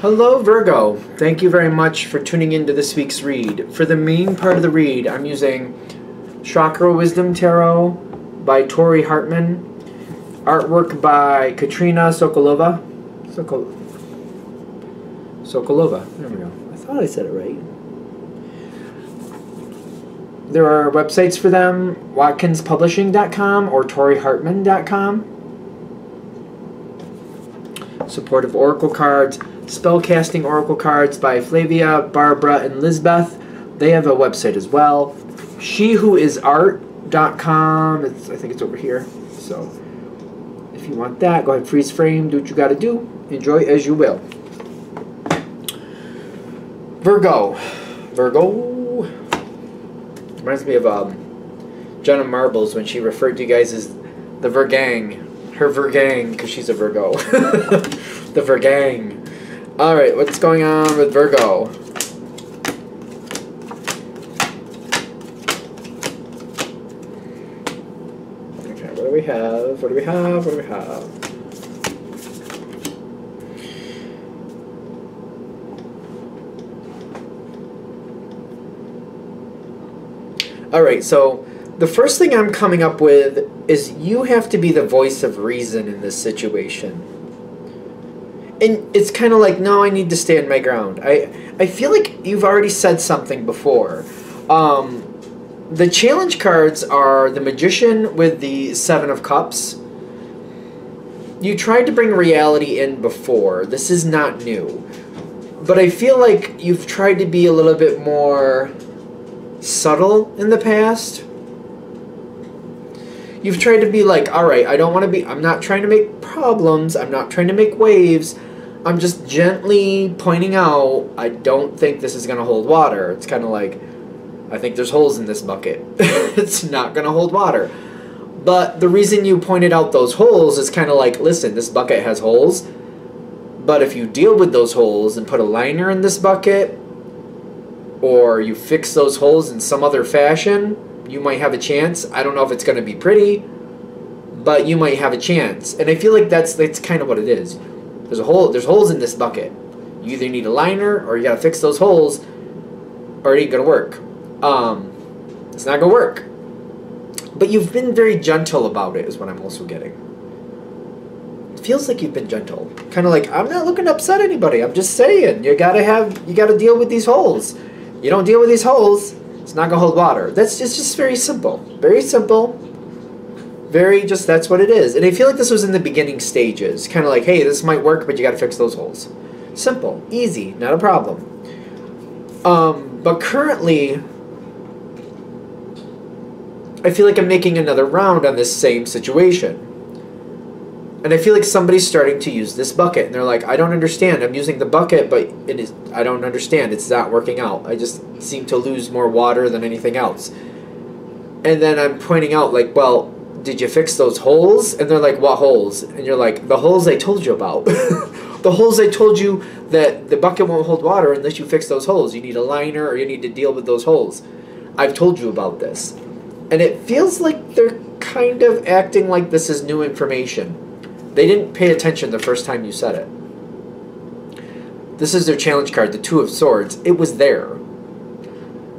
Hello Virgo, thank you very much for tuning into this week's read. For the main part of the read, I'm using Chakra Wisdom Tarot by Tori Hartman, artwork by Katrina Sokolova. Sokolova, there we go. I thought I said it right. There are websites for them, watkinspublishing.com or toryhartman.com. Supportive Oracle cards, spellcasting Oracle cards by Flavia, Barbara, and Lizbeth. They have a website as well. SheWhoIsArt.com. I think it's over here. So if you want that, go ahead, freeze frame, do what you gotta do. Enjoy as you will. Virgo. Reminds me of Jenna Marbles when she referred to you guys as the Virgang. Her Virgang, because she's a Virgo. The Virgang. Alright, what's going on with Virgo? Okay, what do we have? What do we have? What do we have? Alright, so the first thing I'm coming up with is you have to be the voice of reason in this situation. And it's kind of like, no, I need to stand my ground. I feel like you've already said something before. The challenge cards are the Magician with the Seven of Cups. You tried to bring reality in before. This is not new. But I feel like you've tried to be a little bit more subtle in the past. You've tried to be like, alright, I'm not trying to make problems, I'm not trying to make waves, I'm just gently pointing out, I don't think this is going to hold water. It's kind of like, I think there's holes in this bucket. It's not going to hold water. But the reason you pointed out those holes is kind of like, listen, this bucket has holes, but if you deal with those holes and put a liner in this bucket, or you fix those holes in some other fashion, you might have a chance. I don't know if it's going to be pretty, but you might have a chance. And I feel like that's kind of what it is. There's holes in this bucket. You either need a liner or you got to fix those holes, or it ain't going to work. It's not going to work. But you've been very gentle about it is what I'm also getting. It feels like you've been gentle. Kind of like, I'm not looking to upset anybody. I'm just saying, you got to deal with these holes. You don't deal with these holes, it's not going to hold water. It's just very simple. Very simple. Very just, that's what it is. And I feel like this was in the beginning stages. Kind of like, hey, this might work, but you got to fix those holes. Simple. Easy. Not a problem. But currently, I feel like I'm making another round on this same situation. And I feel like somebody's starting to use this bucket. And they're like, I don't understand. I'm using the bucket, but I don't understand. It's not working out. I just seem to lose more water than anything else. And then I'm pointing out, like, well, did you fix those holes? And they're like, what holes? And you're like, the holes I told you about. The holes I told you that the bucket won't hold water unless you fix those holes. You need a liner or you need to deal with those holes. I've told you about this. And it feels like they're kind of acting like this is new information. They didn't pay attention the first time you said it. This is their challenge card, the Two of Swords. It was there.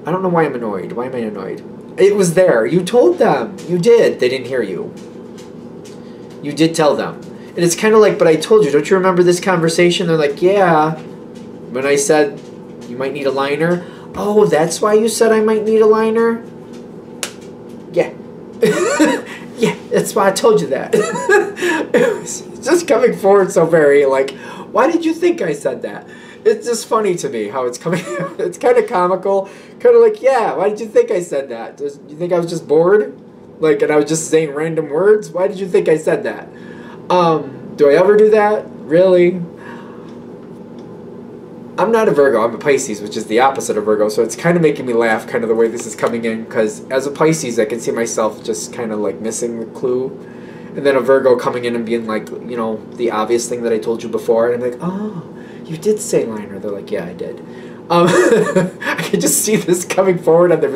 I don't know why I'm annoyed. Why am I annoyed? It was there. You told them. You did. They didn't hear you. You did tell them. And it's kind of like, but I told you. Don't you remember this conversation? They're like, yeah. When I said you might need a liner. Oh, that's why you said I might need a liner? Yeah. Yeah, that's why I told you that. It was just coming forward so very, like, why did you think I said that? It's just funny to me how it's coming. It's kind of comical. Kind of like, yeah, why did you think I said that? Do you think I was just bored? Like, and I was just saying random words? Why did you think I said that? Do I ever do that? Really? I'm not a Virgo, I'm a Pisces, which is the opposite of Virgo, so it's kind of making me laugh, kind of the way this is coming in, because as a Pisces, I can see myself just kind of like missing the clue, and then a Virgo coming in and being like, you know, the obvious thing that I told you before, and I'm like, oh, you did say liner. They're like, yeah, I did. I can just see this coming forward on the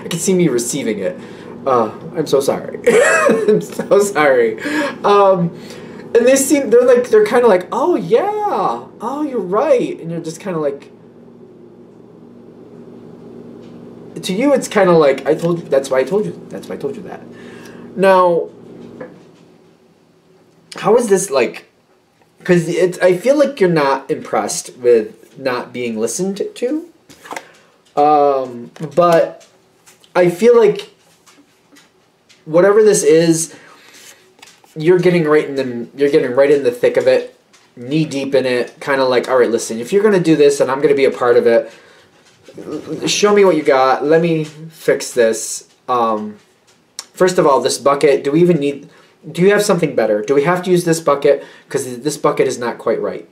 I can see me receiving it. I'm so sorry. I'm so sorry. And they're kind of like, oh yeah, oh you're right, and you're just kind of like, to you it's kind of like, I told you, that's why I told you, that's why I told you that. Now, how is this like, because I feel like you're not impressed with not being listened to, but I feel like whatever this is, you're getting right in the thick of it, knee deep in it, kind of like, all right, listen, if you're going to do this and I'm going to be a part of it, show me what you got. Let me fix this. First of all, this bucket, do you have something better? Do we have to use this bucket? Because this bucket is not quite right.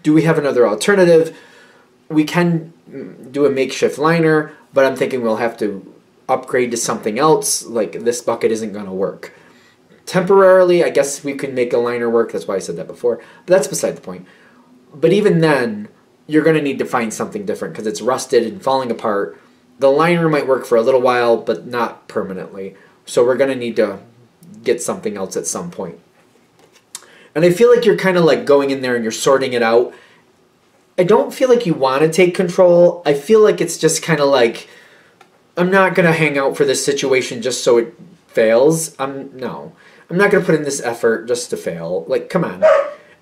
Do we have another alternative? We can do a makeshift liner, but I'm thinking we'll have to upgrade to something else. Like, this bucket isn't going to work. Temporarily, I guess we could make a liner work. That's why I said that before. But that's beside the point. But even then, you're going to need to find something different because it's rusted and falling apart. The liner might work for a little while, but not permanently. So we're going to need to get something else at some point. And I feel like you're kind of like going in there and you're sorting it out. I don't feel like you want to take control. I feel like it's just kind of like, I'm not going to hang out for this situation just so it fails. No. I'm not going to put in this effort just to fail. Like, come on.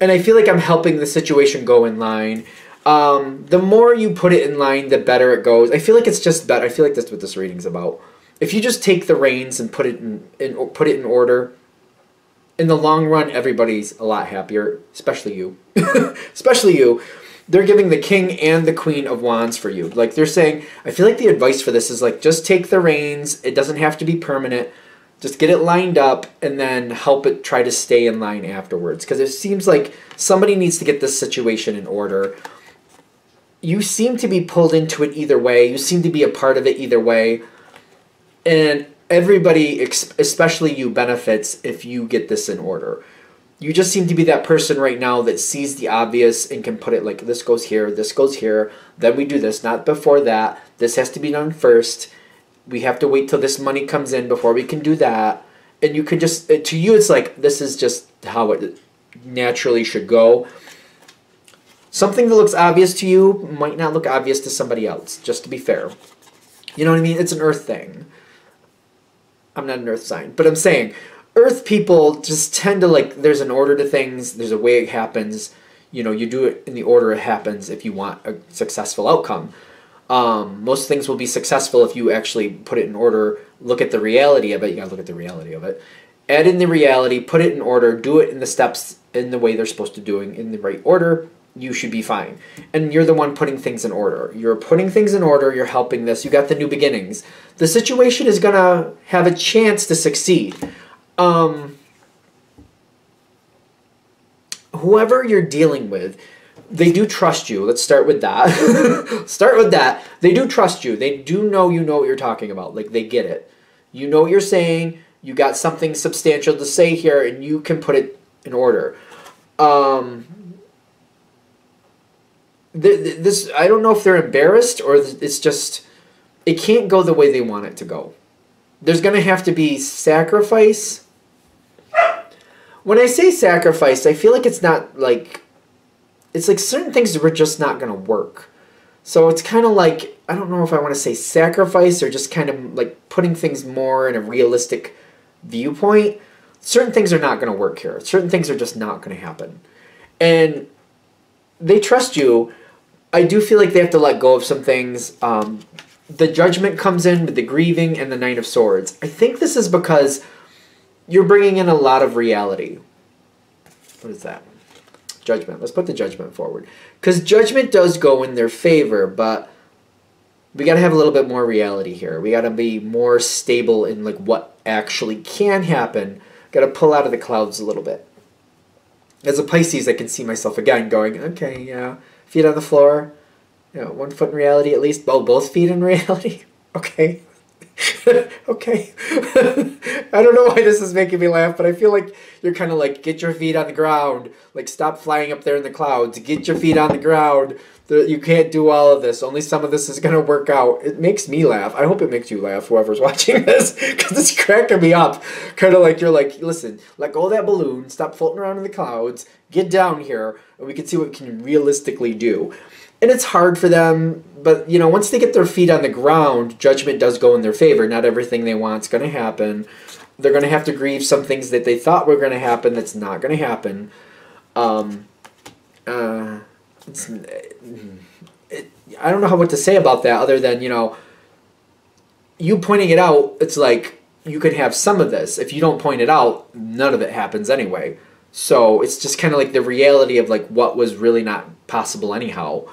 And I feel like I'm helping the situation go in line. The more you put it in line, the better it goes. I feel like it's just better. I feel like that's what this reading's about. If you just take the reins and put it in order, in the long run, everybody's a lot happier, especially you. Especially you. They're giving the King and the Queen of Wands for you. Like, they're saying, I feel like the advice for this is like, just take the reins. It doesn't have to be permanent. Just get it lined up and then help it try to stay in line afterwards. Because it seems like somebody needs to get this situation in order. You seem to be pulled into it either way. You seem to be a part of it either way. And everybody, especially you, benefits if you get this in order. You just seem to be that person right now that sees the obvious and can put it like, this goes here, then we do this, not before that. This has to be done first. We have to wait till this money comes in before we can do that. And you can just, to you, it's like, this is just how it naturally should go. Something that looks obvious to you might not look obvious to somebody else, just to be fair. You know what I mean? It's an earth thing. I'm not an earth sign, but I'm saying earth people just tend to like, there's an order to things, there's a way it happens. You know, you do it in the order it happens if you want a successful outcome. Most things will be successful if you actually put it in order, look at the reality of it. You gotta look at the reality of it. Add in the reality, put it in order, do it in the steps in the way they're supposed to do in the right order. You should be fine. And you're the one putting things in order. You're putting things in order, you're helping this, you got the new beginnings. The situation is gonna have a chance to succeed. Whoever you're dealing with, they do trust you. Let's start with that. Start with that. They do trust you. They do know you know what you're talking about. Like, they get it. You know what you're saying. You got something substantial to say here, and you can put it in order. This, I don't know if they're embarrassed or it's just, it can't go the way they want it to go. There's going to have to be sacrifice. When I say sacrifice, I feel like it's not like, it's like certain things were just not going to work. So it's kind of like, I don't know if I want to say sacrifice or just kind of like putting things more in a realistic viewpoint. Certain things are not going to work here. Certain things are just not going to happen. And they trust you. I do feel like they have to let go of some things. The Judgment comes in with the grieving and the Knight of Swords. I think this is because you're bringing in a lot of reality. What is that? Judgment. Let's put the Judgment forward. Because Judgment does go in their favor, but we got to have a little bit more reality here. We got to be more stable in like what actually can happen. Got to pull out of the clouds a little bit. As a Pisces, I can see myself again going, okay, yeah, feet on the floor, you know, 1 foot in reality at least. Oh, both feet in reality? Okay. Okay. I don't know why this is making me laugh, but I feel like you're kind of like, get your feet on the ground. Like, stop flying up there in the clouds. Get your feet on the ground. You can't do all of this. Only some of this is going to work out. It makes me laugh. I hope it makes you laugh, whoever's watching this, because it's cracking me up. Kind of like, you're like, listen, let go of that balloon. Stop floating around in the clouds. Get down here, and we can see what we can realistically do. And it's hard for them, but, you know, once they get their feet on the ground, judgment does go in their favor. Not everything they want is going to happen. They're going to have to grieve some things that they thought were going to happen that's not going to happen. I don't know what to say about that other than, you know, you pointing it out, it's like you could have some of this. If you don't point it out, none of it happens anyway. So it's just kind of like the reality of like what was really not possible anyhow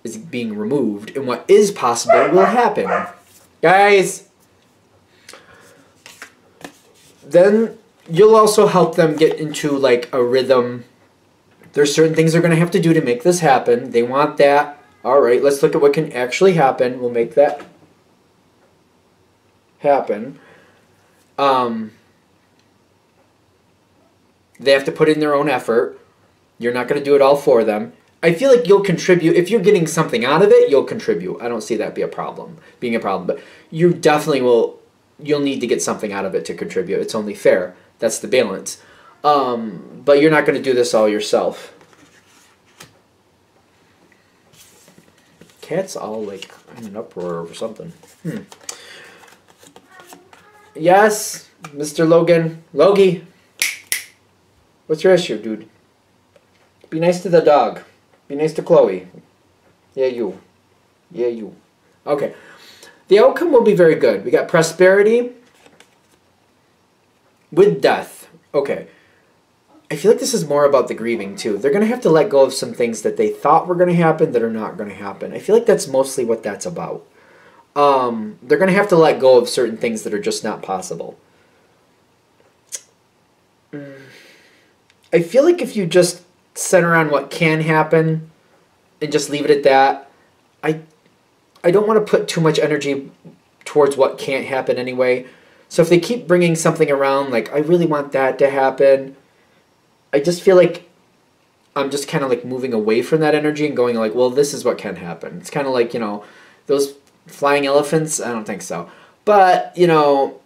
is being removed, and what is possible will happen. Guys, then you'll also help them get into like a rhythm. There's certain things they're going to have to do to make this happen. They want that. All right, let's look at what can actually happen. We'll make that happen. They have to put in their own effort. You're not going to do it all for them. I feel like you'll contribute. If you're getting something out of it, you'll contribute. I don't see that being a problem. But you definitely will. You'll need to get something out of it to contribute. It's only fair. That's the balance. But you're not going to do this all yourself. Cat's all like in an uproar over something. Yes, Mr. Logan. Logie. What's your issue, dude? Be nice to the dog. Be nice to Chloe. Yeah, you. Yeah, you. Okay. The outcome will be very good. We got prosperity with death. Okay. I feel like this is more about the grieving, too. They're going to have to let go of some things that they thought were going to happen that are not going to happen. I feel like that's mostly what that's about. They're going to have to let go of certain things that are just not possible. I feel like if you just center on what can happen and just leave it at that, I don't want to put too much energy towards what can't happen anyway. So if they keep bringing something around, like, I really want that to happen, I just feel like I'm just kind of like moving away from that energy and going like, well, this is what can happen. It's kind of like, you know, those flying elephants. I don't think so. But, you know,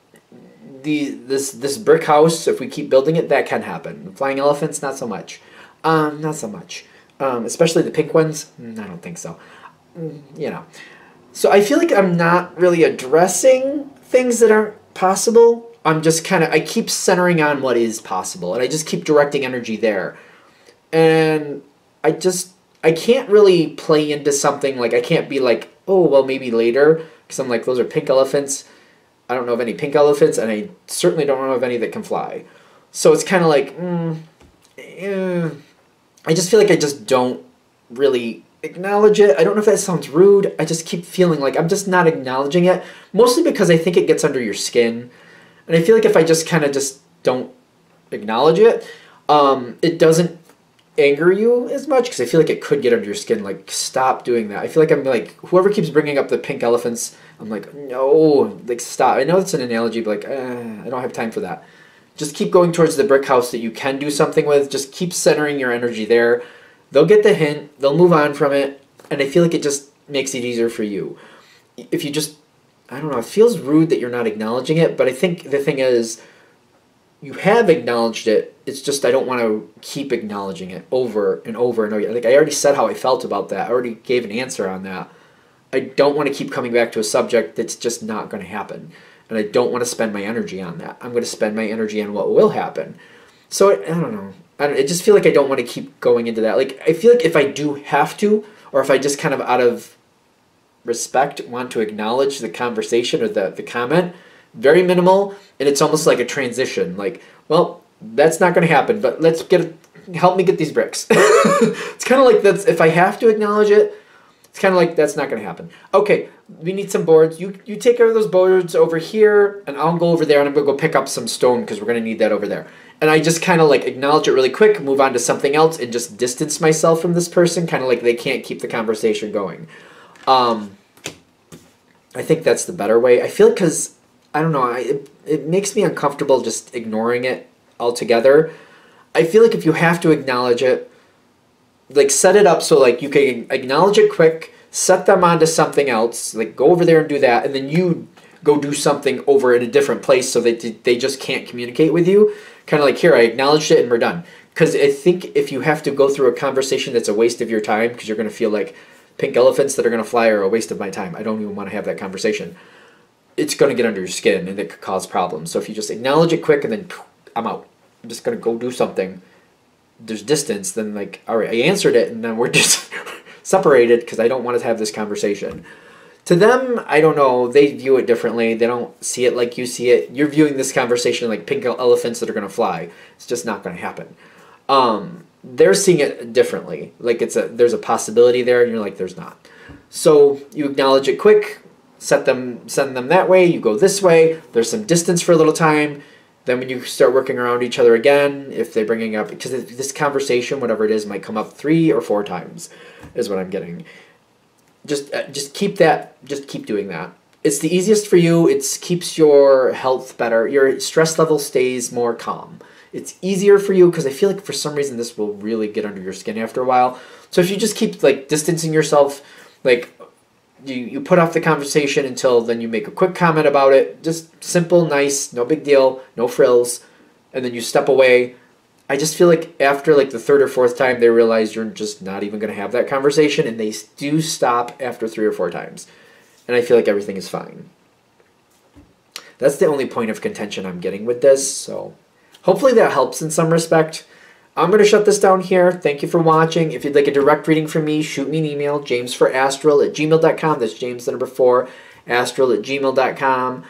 this brick house, if we keep building it, that can happen. Flying elephants, not so much. Not so much. Especially the pink ones. I don't think so. You know. So I feel like I'm not really addressing things that aren't possible. I'm just kind of, I keep centering on what is possible, and I just keep directing energy there. And I can't really play into something, like I can't be like, oh, well, maybe later, because I'm like, those are pink elephants. I don't know of any pink elephants, and I certainly don't know of any that can fly. So it's kind of like, I just feel like I just don't really acknowledge it. I don't know if that sounds rude. I just keep feeling like I'm just not acknowledging it, mostly because I think it gets under your skin. And I feel like if I just kind of just don't acknowledge it, it doesn't anger you as much, because I feel like it could get under your skin. Like, stop doing that. I feel like I'm like, whoever keeps bringing up the pink elephants, I'm like, no, like, stop. I know it's an analogy, but like, I don't have time for that. Just keep going towards the brick house that you can do something with. Just keep centering your energy there. They'll get the hint. They'll move on from it. And I feel like it just makes it easier for you. If you just, I don't know, it feels rude that you're not acknowledging it, but I think the thing is, you have acknowledged it. It's just I don't want to keep acknowledging it over and over and over. Like, I already said how I felt about that. I already gave an answer on that. I don't want to keep coming back to a subject that's just not going to happen. And I don't want to spend my energy on that. I'm going to spend my energy on what will happen. So, I don't know. I just feel like I don't want to keep going into that. Like, I feel like if I do have to, or if I just kind of out of respect want to acknowledge the conversation or the comment, very minimal, and it's almost like a transition. Like, well, that's not going to happen, but let's help me get these bricks. It's kind of like that's, if I have to acknowledge it, it's kind of like that's not going to happen. Okay, we need some boards. You take care of those boards over here, and I'll go over there, and I'm going to go pick up some stone because we're going to need that over there. And I just kind of like acknowledge it really quick, move on to something else, and just distance myself from this person, kind of like they can't keep the conversation going. I think that's the better way. I feel because I don't know, it makes me uncomfortable just ignoring it altogether. I feel like if you have to acknowledge it, like set it up so like you can acknowledge it quick, set them onto something else, like go over there and do that, and then you go do something over in a different place so that they just can't communicate with you. Kind of like, here, I acknowledged it and we're done. Because I think if you have to go through a conversation that's a waste of your time, because you're going to feel like pink elephants that are going to fly are a waste of my time, I don't even want to have that conversation, it's going to get under your skin and it could cause problems. So if you just acknowledge it quick and then I'm out, I'm just going to go do something, there's distance, then like, all right, I answered it and then we're just separated because I don't want to have this conversation. To them, I don't know, they view it differently. They don't see it like you see it. You're viewing this conversation like pink elephants that are going to fly. It's just not going to happen. They're seeing it differently. Like there's a possibility there, and you're like, there's not. So you acknowledge it quick, send them that way, you go this way, there's some distance for a little time. Then when you start working around each other again, if they're bringing up, because this conversation, whatever it is, might come up 3 or 4 times, is what I'm getting. Just keep doing that. It's the easiest for you. It keeps your health better. Your stress level stays more calm. It's easier for you because I feel like for some reason this will really get under your skin after a while. So if you just keep like distancing yourself, like you put off the conversation until then you make a quick comment about it, just simple, nice, no big deal, no frills, and then you step away. I just feel like after like the 3rd or 4th time, they realize you're just not even going to have that conversation, and they do stop after 3 or 4 times. And I feel like everything is fine. That's the only point of contention I'm getting with this, so hopefully that helps in some respect. I'm going to shut this down here. Thank you for watching. If you'd like a direct reading from me, shoot me an email, jamesforastral@gmail.com. That's James the number 4, astral@gmail.com.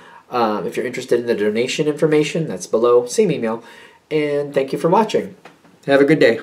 If you're interested in the donation information, that's below. Same email. And thank you for watching. Have a good day.